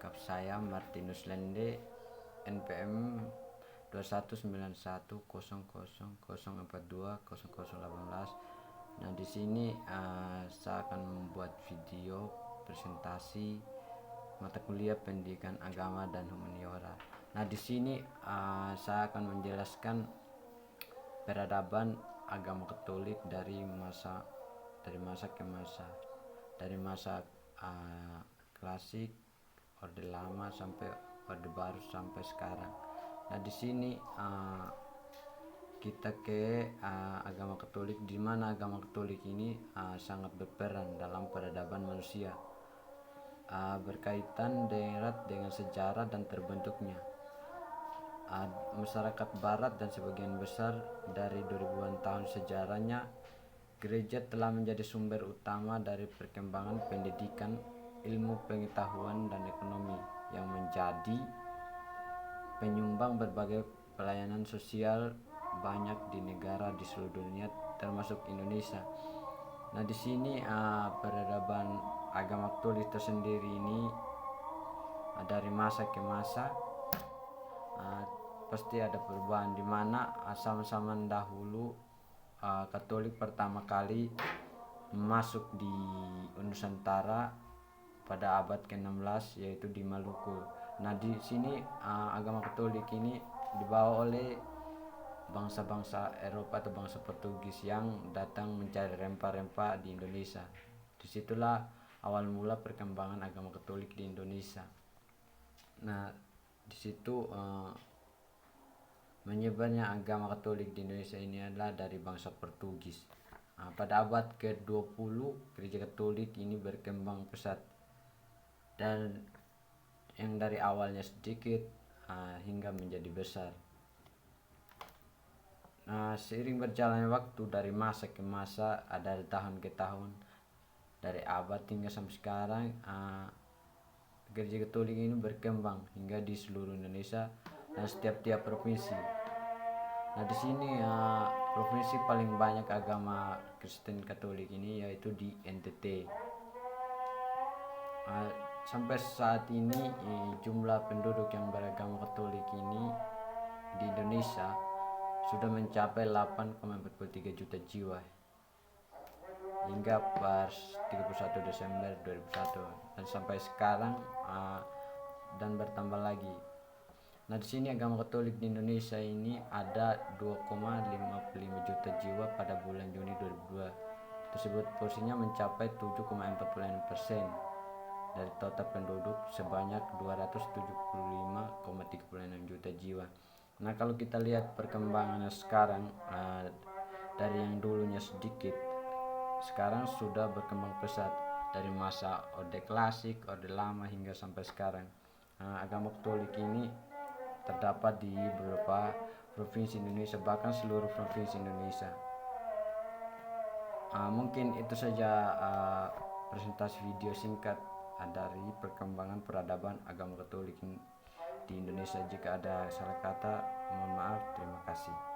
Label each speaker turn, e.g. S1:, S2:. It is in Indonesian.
S1: lengkap saya Martinus Lende, NPM 21910000420018. Nah, di sini saya akan membuat video presentasi mata kuliah pendidikan agama dan humaniora. Nah, di sini saya akan menjelaskan peradaban agama Katolik dari masa ke masa, dari masa klasik, orde lama sampai orde baru sampai sekarang. Nah, di sini kita ke agama Katolik, di mana agama Katolik ini sangat berperan dalam peradaban manusia, berkaitan erat dengan sejarah dan terbentuknya masyarakat Barat, dan sebagian besar dari 2000-an tahun sejarahnya gereja telah menjadi sumber utama dari perkembangan pendidikan, ilmu pengetahuan, dan ekonomi yang menjadi penyumbang berbagai pelayanan sosial banyak di negara di seluruh dunia termasuk Indonesia. Nah, di sini peradaban agama Katolik tersendiri ini dari masa ke masa pasti ada perubahan, di mana zaman dahulu Katolik pertama kali masuk di Nusantara pada abad ke-16, yaitu di Maluku. Nah, di sini agama Katolik ini dibawa oleh bangsa-bangsa Eropa atau bangsa Portugis yang datang mencari rempah-rempah di Indonesia. Disitulah awal mula perkembangan agama Katolik di Indonesia. Nah, di situ menyebarnya agama Katolik di Indonesia ini adalah dari bangsa Portugis. Pada abad ke-20 gereja Katolik ini berkembang pesat, dan yang dari awalnya sedikit hingga menjadi besar. Seiring berjalannya waktu dari masa ke masa, dari tahun ke tahun, dari abad hingga sampai sekarang, gereja Katolik ini berkembang hingga di seluruh Indonesia dan setiap provinsi. Nah, di sini provinsi paling banyak agama Kristen Katolik ini yaitu di NTT. Sampai saat ini jumlah penduduk yang beragama Katolik ini di Indonesia sudah mencapai 8,43 juta jiwa hingga per 31 Desember 2001, dan sampai sekarang dan bertambah lagi. Nah, di sini agama Katolik di Indonesia ini ada 2,55 juta jiwa pada bulan Juni 2002. Tersebut porsinya mencapai 7,46% dari total penduduk sebanyak 275,36 juta jiwa. Nah, kalau kita lihat perkembangannya sekarang, dari yang dulunya sedikit, sekarang sudah berkembang pesat dari masa orde klasik, orde lama hingga sampai sekarang. Agama Katolik ini terdapat di beberapa provinsi Indonesia, bahkan seluruh provinsi Indonesia. Mungkin itu saja presentasi video singkat dari perkembangan peradaban agama Katolik di Indonesia. Jika ada salah kata, mohon maaf. Terima kasih.